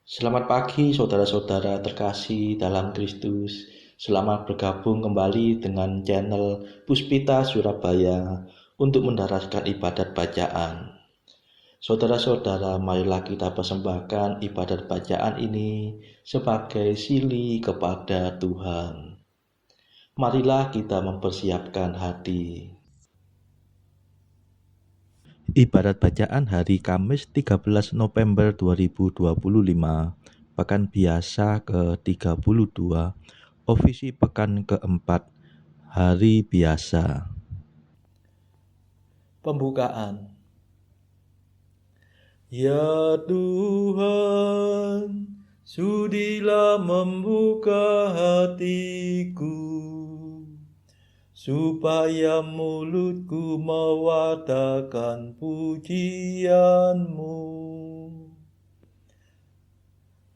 Selamat pagi saudara-saudara terkasih dalam Kristus. Selamat bergabung kembali dengan channel Puspita Surabaya untuk mendaraskan ibadat bacaan. Saudara-saudara, marilah kita persembahkan ibadat bacaan ini sebagai sili kepada Tuhan. Marilah kita mempersiapkan hati. Ibadat bacaan hari Kamis 13 November 2025, Pekan Biasa ke-32, Ofisi Pekan keempat, Hari Biasa. Pembukaan. Ya Tuhan, sudilah membuka hatiku, supaya mulutku mewartakan pujian-Mu.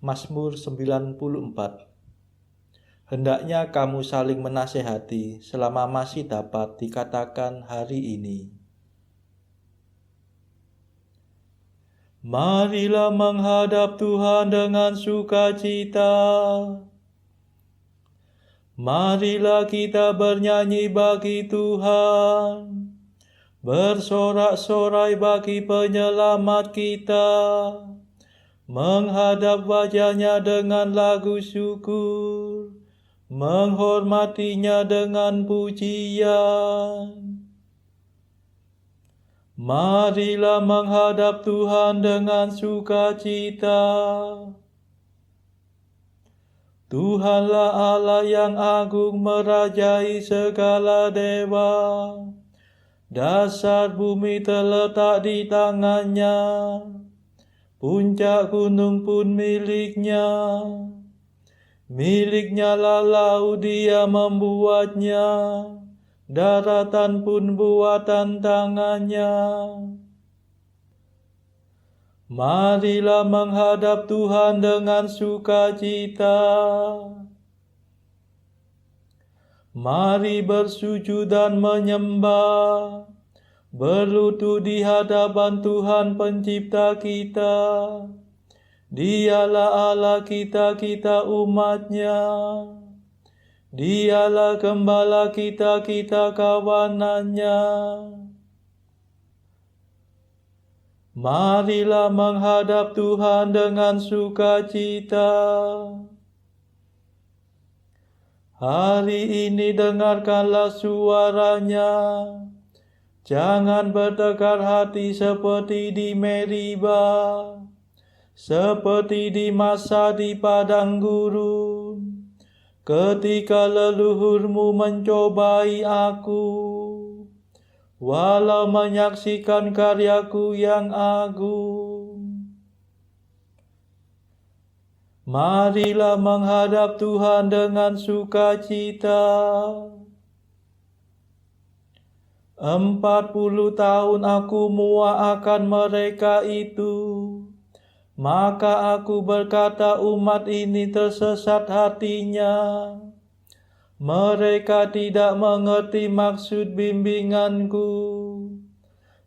Mazmur 94. Hendaknya kamu saling menasehati selama masih dapat dikatakan hari ini. Marilah menghadap Tuhan dengan sukacita. Marilah kita bernyanyi bagi Tuhan, bersorak-sorai bagi penyelamat kita, menghadap wajah-Nya dengan lagu syukur, menghormatinya dengan pujian. Marilah menghadap Tuhan dengan sukacita. Tuhanlah Allah yang agung merajai segala dewa. Dasar bumi terletak di tangan-Nya, puncak gunung pun milik-Nya. Milik-Nya lah laut, Dia membuatnya, daratan pun buatan tangan-Nya. Marilah menghadap Tuhan dengan sukacita. Mari bersujud dan menyembah, berlutut di hadapan Tuhan Pencipta kita. Dialah Allah kita, kita umat-Nya. Dialah Gembala kita, kita kawanan-Nya. Marilah menghadap Tuhan dengan sukacita. Hari ini dengarkanlah suara-Nya. Jangan bertekar hati seperti di Meriba, seperti di masa di padang gurun, ketika leluhurmu mencobai aku, walau menyaksikan karyaku yang agung. Marilah menghadap Tuhan dengan sukacita. 40 tahun aku muak akan mereka itu, maka aku berkata umat ini tersesat hatinya. Mereka tidak mengerti maksud bimbinganku.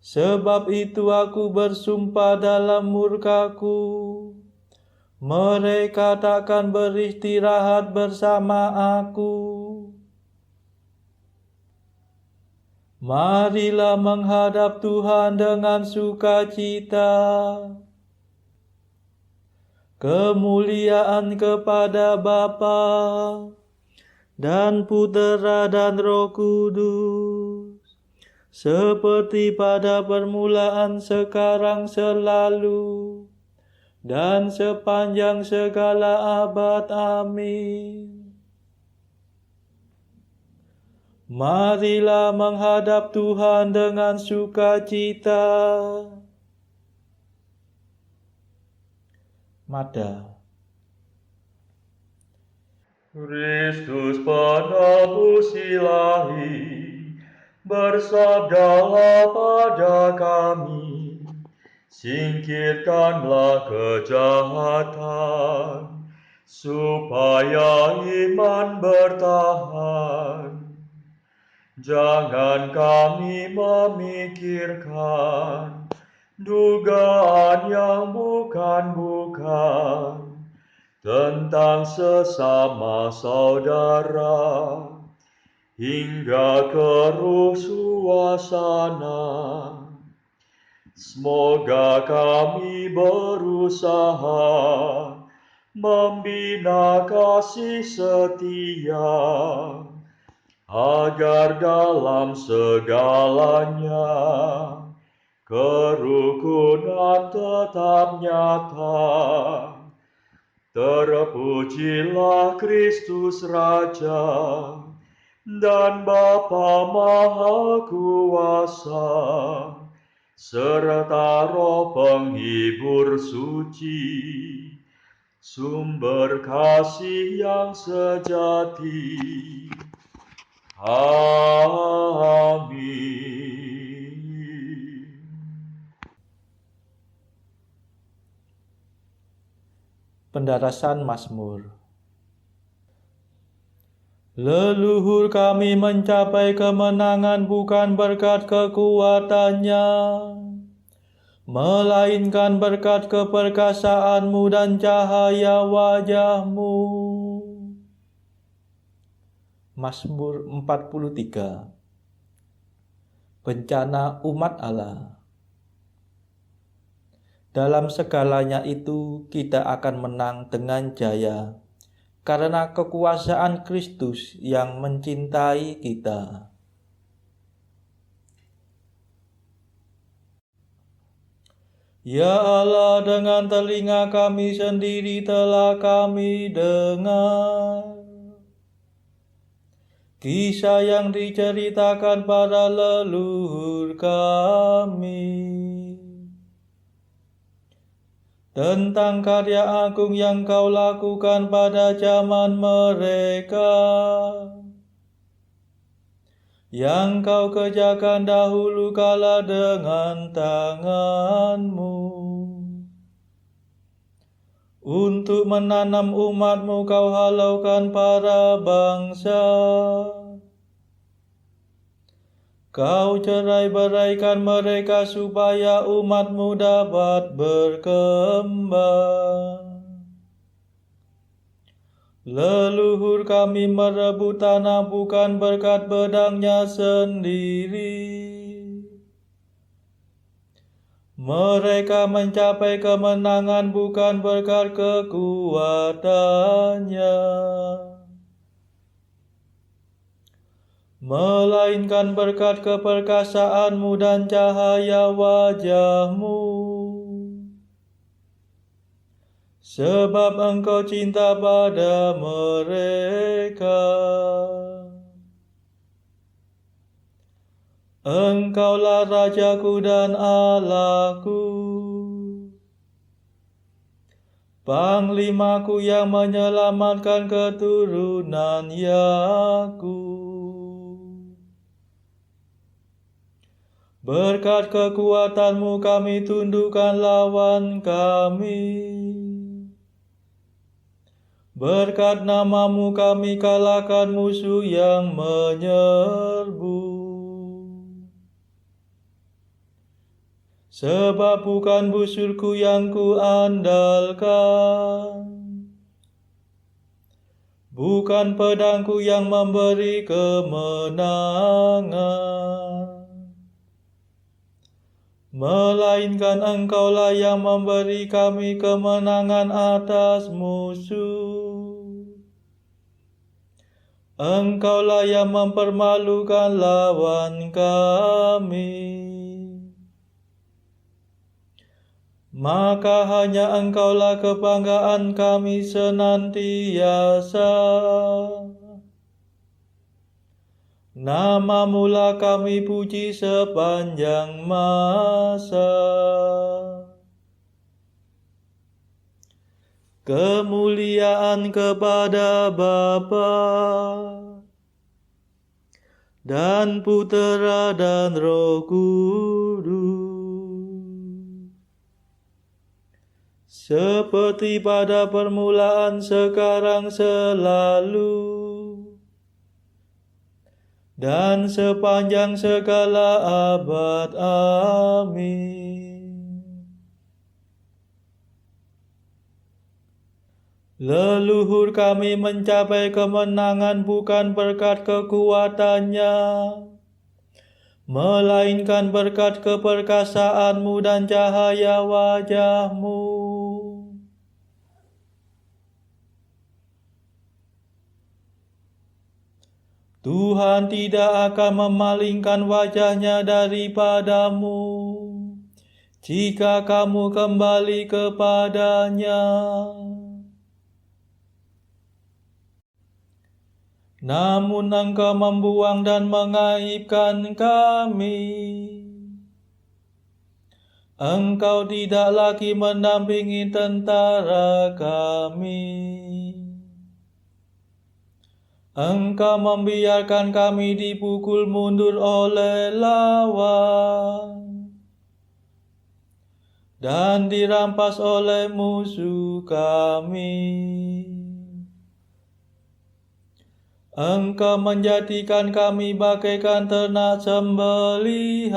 Sebab itu aku bersumpah dalam murkaku, mereka takkan beristirahat bersama aku. Marilah menghadap Tuhan dengan sukacita. Kemuliaan kepada Bapa dan Putera dan Roh Kudus, seperti pada permulaan, sekarang, selalu, dan sepanjang segala abad. Amin. Marilah menghadap Tuhan dengan sukacita. Mada. Kristus penebus ilahi, bersabdalah pada kami, singkirkanlah kejahatan, supaya iman bertahan. Jangan kami memikirkan dugaan yang bukan-bukan, tentang sesama saudara, hingga keruh suasana. Semoga kami berusaha membina kasih setia, agar dalam segalanya kerukunan tetap nyata. Terpujilah Kristus Raja dan Bapa Maha Kuasa, serta Roh Penghibur suci, sumber kasih yang sejati. Amin. Pendarasan Mazmur. Leluhur kami mencapai kemenangan bukan berkat kekuatannya, melainkan berkat keperkasaanmu dan cahaya wajahmu. Mazmur 43. Bencana umat Allah. Dalam segalanya itu kita akan menang dengan jaya, karena kekuasaan Kristus yang mencintai kita. Ya Allah, dengan telinga kami sendiri telah kami dengar kisah yang diceritakan para leluhur kami tentang karya agung yang Kau lakukan pada zaman mereka, yang Kau kerjakan dahulu kala dengan tangan-Mu. Untuk menanam umat-Mu Kau halaukan para bangsa. Kau cerai-beraikan mereka supaya umat-Mu dapat berkembang. Leluhur kami merebut tanah bukan berkat pedangnya sendiri. Mereka mencapai kemenangan bukan berkat kekuatannya, melainkan berkat keperkasaanmu dan cahaya wajahmu. Sebab Engkau cinta pada mereka. Engkaulah Rajaku dan Allahku, Panglimaku yang menyelamatkan keturunan Yakub. Berkat kekuatanmu kami tundukkan lawan kami. Berkat namamu kami kalahkan musuh yang menyerbu. Sebab bukan busurku yang kuandalkan, bukan pedangku yang memberi kemenangan, melainkan Engkaulah yang memberi kami kemenangan atas musuh. Engkaulah yang mempermalukan lawan kami. Maka hanya Engkaulah kebanggaan kami senantiasa. Namamu-lah kami puji sepanjang masa. Kemuliaan kepada Bapa dan Putera dan Roh Kudus, seperti pada permulaan, sekarang, selalu, dan sepanjang segala abad. Amin. Leluhur kami mencapai kemenangan bukan berkat kekuatannya, melainkan berkat keperkasaanmu dan cahaya wajahmu. Tuhan tidak akan memalingkan wajahnya daripadamu jika kamu kembali kepadanya. Namun engkau membuang dan mengaibkan kami. Engkau tidak lagi mendampingi tentara kami. Engkau membiarkan kami dipukul mundur oleh lawan dan dirampas oleh musuh kami. Engkau menjadikan kami bagaikan ternak sembelihan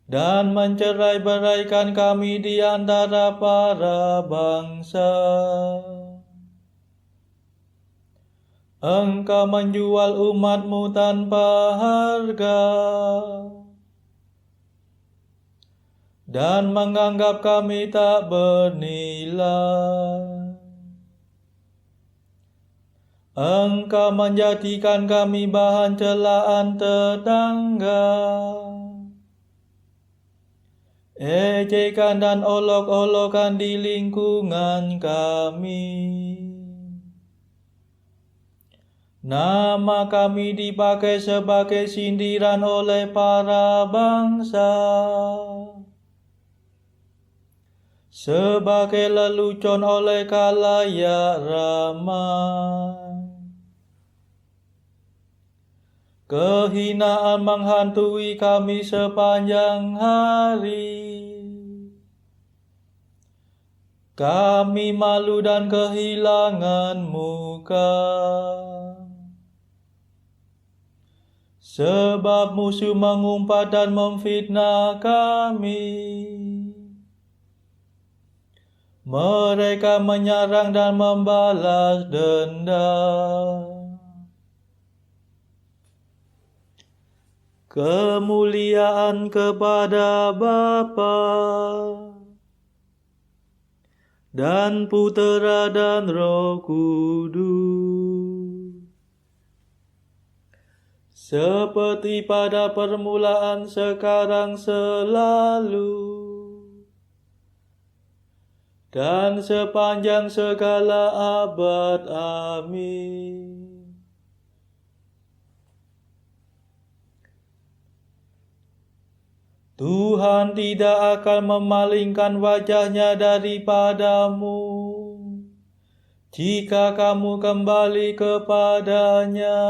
dan mencerai-beraikan kami di antara para bangsa. Engkau menjual umat-Mu tanpa harga dan menganggap kami tak bernilai. Engkau menjadikan kami bahan celaan tetangga, ejekan dan olok-olokan di lingkungan kami. Nama kami dipakai sebagai sindiran oleh para bangsa, sebagai lelucon oleh khalayak ramai. Kehinaan menghantui kami sepanjang hari. Kami malu dan kehilangan muka, sebab musuh mengumpat dan memfitnah kami. Mereka menyerang dan membalas dendam. Kemuliaan kepada Bapa dan Putera dan Roh Kudus, seperti pada permulaan, sekarang, selalu, dan sepanjang segala abad. Amin. Tuhan tidak akan memalingkan wajahnya daripadamu jika kamu kembali kepadanya.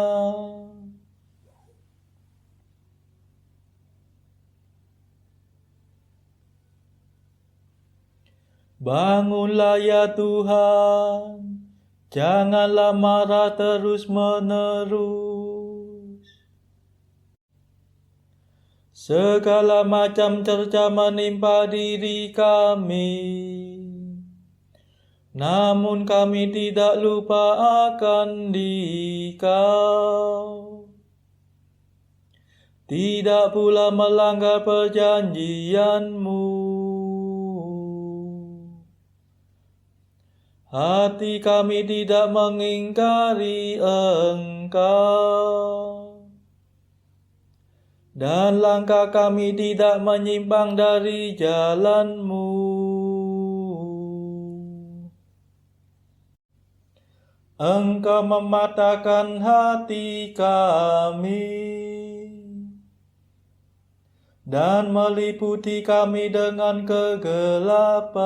Bangunlah ya Tuhan, janganlah marah terus-menerus. Segala macam cerca menimpa diri kami, namun kami tidak lupa akan Dikau. Tidak pula melanggar perjanjian-Mu. Hati kami tidak mengingkari Engkau, dan langkah kami tidak menyimpang dari jalan-Mu. Engkau mematahkan hati kami dan meliputi kami dengan kegelapan.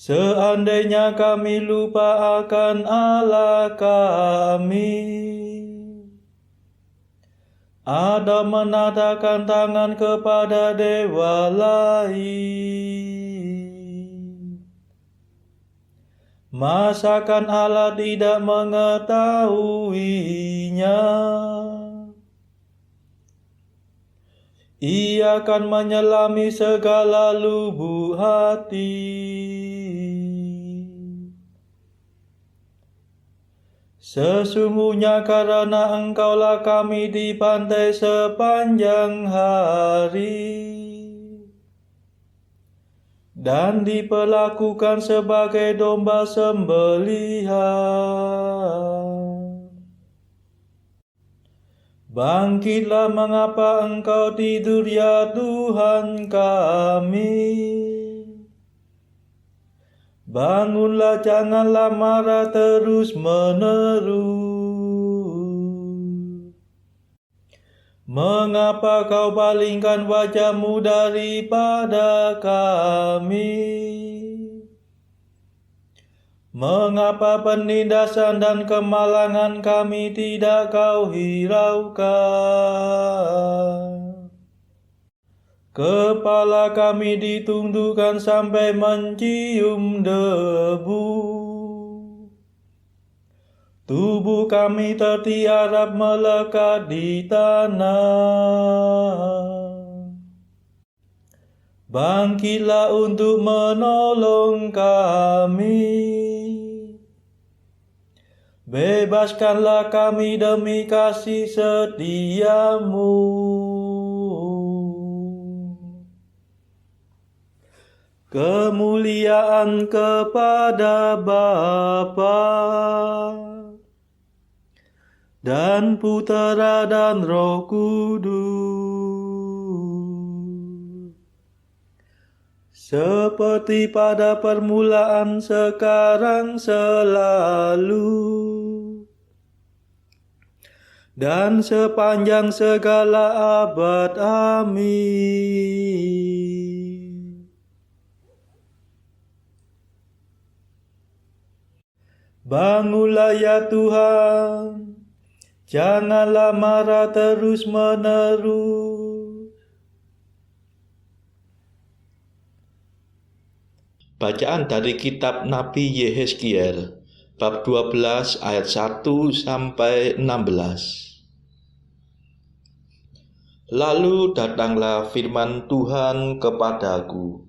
Seandainya kami lupa akan Allah kami, atau menadahkan tangan kepada dewa lain, masakan Allah tidak mengetahuinya? Ia akan menyelami segala lubuk hati. Sesungguhnya karena Engkaulah kami dibantai sepanjang hari dan diperlakukan sebagai domba sembelihan. Bangkitlah, mengapa Engkau tidur, ya Tuhan kami. Bangunlah, janganlah marah terus-menerus. Mengapa Kau palingkan wajah-Mu daripada kami? Mengapa penindasan dan kemalangan kami tidak Kau hiraukan? Kepala kami ditundukkan sampai mencium debu. Tubuh kami tertiarap melekat di tanah. Bangkitlah untuk menolong kami. Bebaskanlah kami demi kasih setia-Mu. Kemuliaan kepada Bapa dan Putera dan Roh Kudus, seperti pada permulaan, sekarang, selalu, dan sepanjang segala abad. Amin. Bangunlah ya Tuhan, janganlah marah terus-menerus. Bacaan dari kitab Nabi Yehezkiel, bab 12 ayat 1 sampai 16. Lalu datanglah firman Tuhan kepadaku,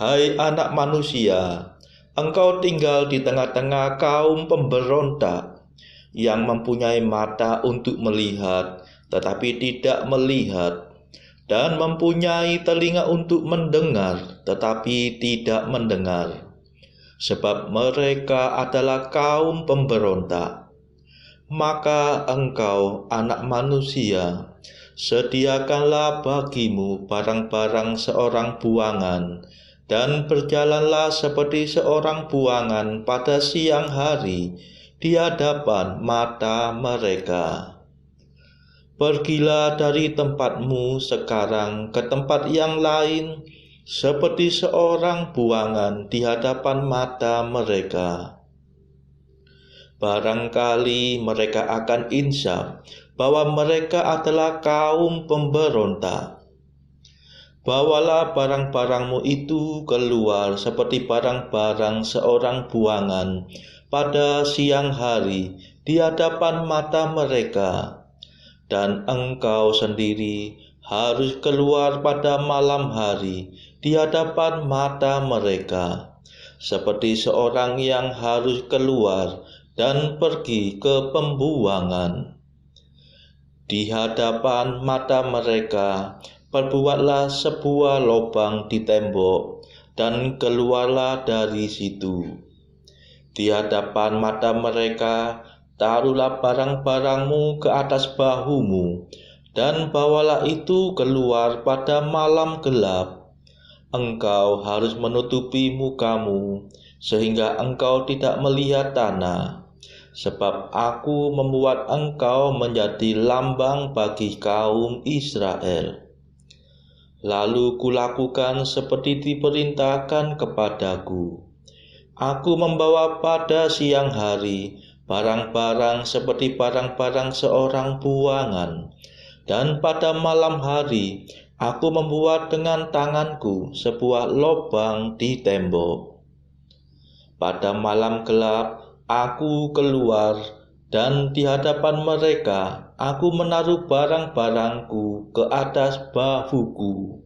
"Hai anak manusia, engkau tinggal di tengah-tengah kaum pemberontak yang mempunyai mata untuk melihat, tetapi tidak melihat, dan mempunyai telinga untuk mendengar, tetapi tidak mendengar. Sebab mereka adalah kaum pemberontak. Maka engkau, anak manusia, sediakanlah bagimu barang-barang seorang buangan, dan berjalanlah seperti seorang buangan pada siang hari di hadapan mata mereka. Pergilah dari tempatmu sekarang ke tempat yang lain, seperti seorang buangan di hadapan mata mereka. Barangkali mereka akan insaf bahwa mereka adalah kaum pemberontak. Bawalah barang-barangmu itu keluar seperti barang-barang seorang buangan pada siang hari di hadapan mata mereka, dan engkau sendiri harus keluar pada malam hari di hadapan mata mereka, seperti seorang yang harus keluar dan pergi ke pembuangan. Di hadapan mata mereka perbuatlah sebuah lubang di tembok, dan keluarlah dari situ. Di hadapan mata mereka taruhlah barang-barangmu ke atas bahumu, dan bawalah itu keluar pada malam gelap. Engkau harus menutupi mukamu, sehingga engkau tidak melihat tanah. Sebab aku membuat engkau menjadi lambang bagi kaum Israel. Lalu kulakukan seperti diperintahkan kepadaku. Aku membawa pada siang hari barang-barang seperti barang-barang seorang buangan, dan pada malam hari aku membuat dengan tanganku sebuah lubang di tembok. Pada malam gelap aku keluar Dan di hadapan mereka aku menaruh barang-barangku ke atas bahuku.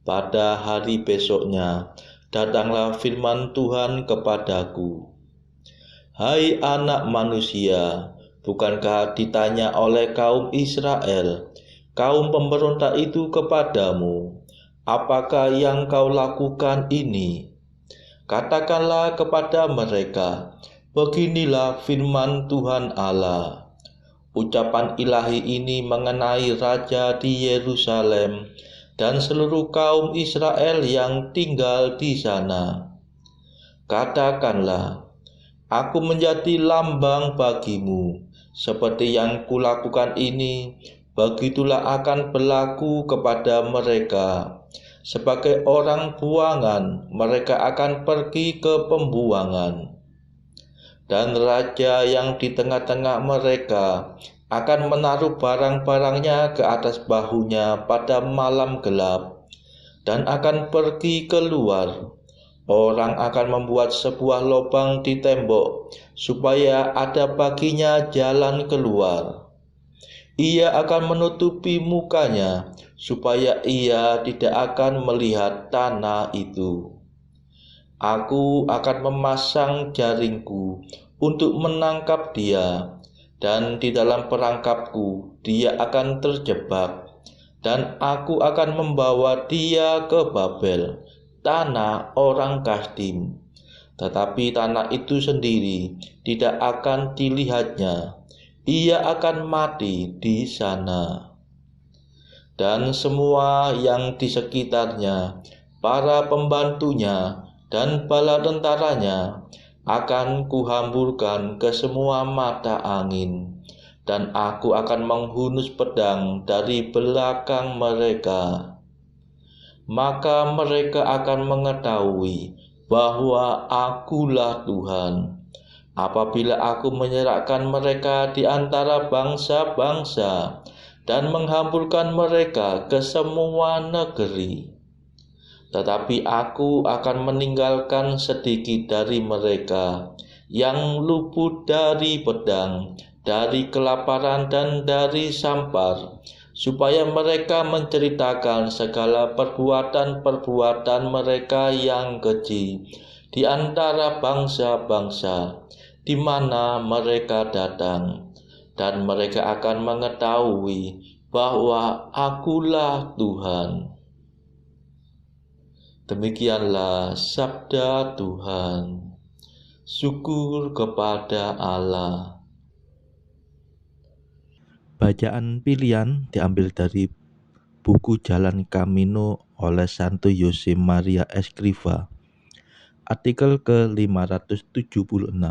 Pada hari besoknya datanglah firman Tuhan kepadaku. Hai anak manusia, bukankah ditanya oleh kaum Israel, kaum pemberontak itu kepadamu, apakah yang kau lakukan ini? Katakanlah kepada mereka, beginilah firman Tuhan Allah. Ucapan ilahi ini mengenai Raja di Yerusalem dan seluruh kaum Israel yang tinggal di sana. Katakanlah, aku menjadi lambang bagimu, seperti yang kulakukan ini, begitulah akan berlaku kepada mereka. Sebagai orang buangan, mereka akan pergi ke pembuangan. Dan raja yang di tengah-tengah mereka akan menaruh barang-barangnya ke atas bahunya pada malam gelap, dan akan pergi keluar. Orang akan membuat sebuah lubang di tembok, supaya ada baginya jalan keluar. Ia akan menutupi mukanya, supaya ia tidak akan melihat tanah itu. Aku akan memasang jaringku untuk menangkap dia, dan di dalam perangkapku dia akan terjebak, dan aku akan membawa dia ke Babel, tanah orang Kasdim. Tetapi tanah itu sendiri tidak akan dilihatnya. Ia akan mati di sana. Dan semua yang di sekitarnya, para pembantunya dan bala tentaranya, akan kuhamburkan ke semua mata angin, dan aku akan menghunus pedang dari belakang mereka. Maka mereka akan mengetahui bahwa akulah Tuhan, apabila aku menyerahkan mereka di antara bangsa-bangsa dan menghamburkan mereka ke semua negeri. Tetapi aku akan meninggalkan sedikit dari mereka yang luput dari pedang, dari kelaparan dan dari sampar, supaya mereka menceritakan segala perbuatan-perbuatan mereka yang keji di antara bangsa-bangsa di mana mereka datang, dan mereka akan mengetahui bahwa akulah Tuhan. Demikianlah sabda Tuhan. Syukur kepada Allah. Bacaan pilihan diambil dari buku Jalan Camino oleh Santo Jose Maria Escrivá, artikel ke-576.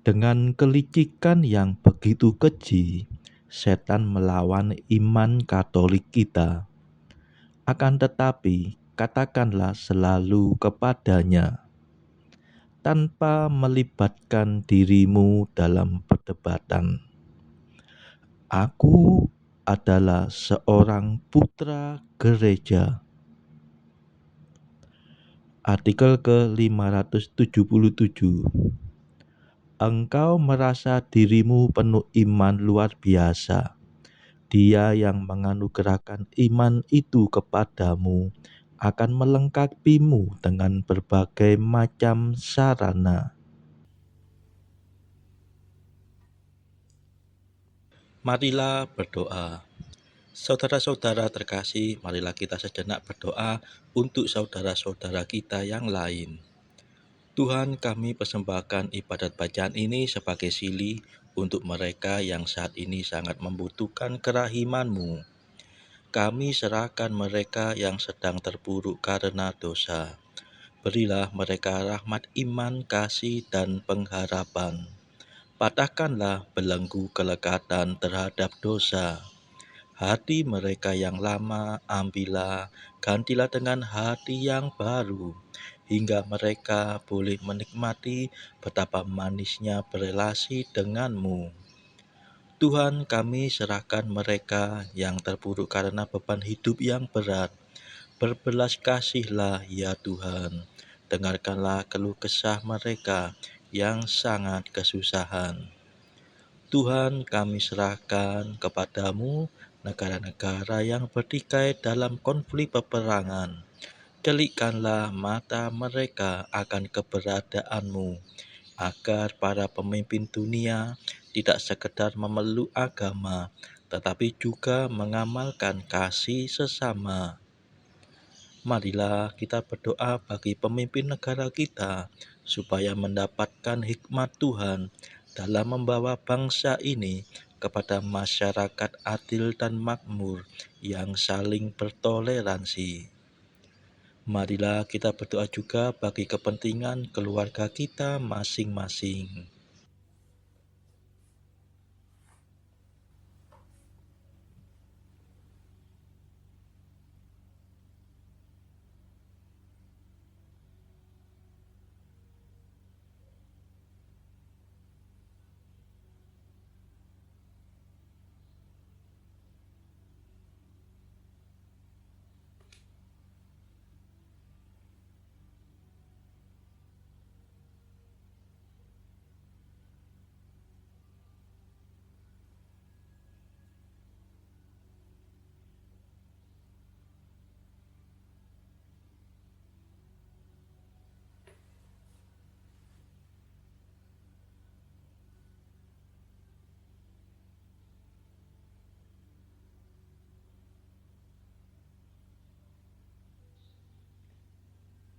Dengan kelicikan yang begitu keji, setan melawan iman Katolik kita. Akan tetapi, katakanlah selalu kepadanya, tanpa melibatkan dirimu dalam perdebatan. Aku adalah seorang putra gereja. Artikel ke-577. Engkau merasa dirimu penuh iman luar biasa. Dia yang menganugerahkan iman itu kepadamu akan melengkapimu dengan berbagai macam sarana. Marilah berdoa. Saudara-saudara terkasih, marilah kita sejenak berdoa untuk saudara-saudara kita yang lain. Tuhan, kami persembahkan ibadat bacaan ini sebagai sili untuk mereka yang saat ini sangat membutuhkan kerahiman-Mu. Kami serahkan mereka yang sedang terpuruk karena dosa. Berilah mereka rahmat iman, kasih, dan pengharapan. Patahkanlah belenggu kelekatan terhadap dosa. Hati mereka yang lama ambillah, gantilah dengan hati yang baru, hingga mereka boleh menikmati betapa manisnya berelasi denganmu. Tuhan, kami serahkan mereka yang terpuruk karena beban hidup yang berat. Berbelas kasihlah ya Tuhan. Dengarkanlah keluh kesah mereka. yang sangat kesusahan. Tuhan, kami serahkan kepadamu negara-negara yang bertikai dalam konflik peperangan. Celikkanlah mata mereka akan keberadaanmu, agar para pemimpin dunia tidak sekedar memeluk agama, tetapi juga mengamalkan kasih sesama. Marilah kita berdoa bagi pemimpin negara kita, supaya mendapatkan hikmat Tuhan dalam membawa bangsa ini kepada masyarakat adil dan makmur yang saling bertoleransi. Marilah kita berdoa juga bagi kepentingan keluarga kita masing-masing.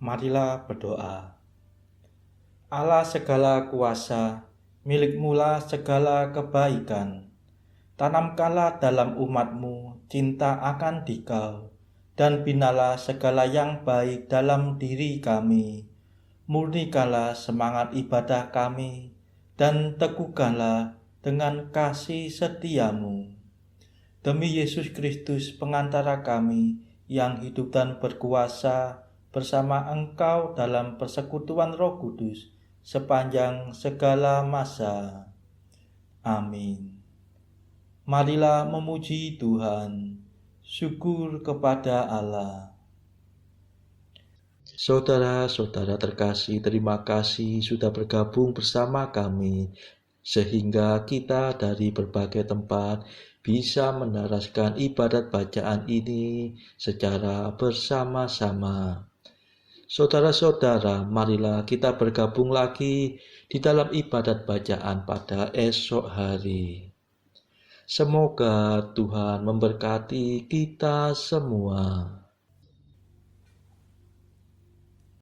Marilah berdoa. Allah segala kuasa, milik-Mu-lah segala kebaikan. Tanamkanlah dalam umat-Mu cinta akan Dikau, dan binalah segala yang baik dalam diri kami. Murnikanlah semangat ibadah kami, dan teguhkanlah dengan kasih setia-Mu. Demi Yesus Kristus pengantara kami, yang hidup dan berkuasa bersama Engkau dalam persekutuan Roh Kudus, sepanjang segala masa. Amin. Marilah memuji Tuhan. Syukur kepada Allah. Saudara-saudara terkasih, terima kasih sudah bergabung bersama kami, sehingga kita dari berbagai tempat bisa mendaraskan ibadat bacaan ini secara bersama-sama. Saudara-saudara, marilah kita bergabung lagi di dalam ibadat bacaan pada esok hari. Semoga Tuhan memberkati kita semua.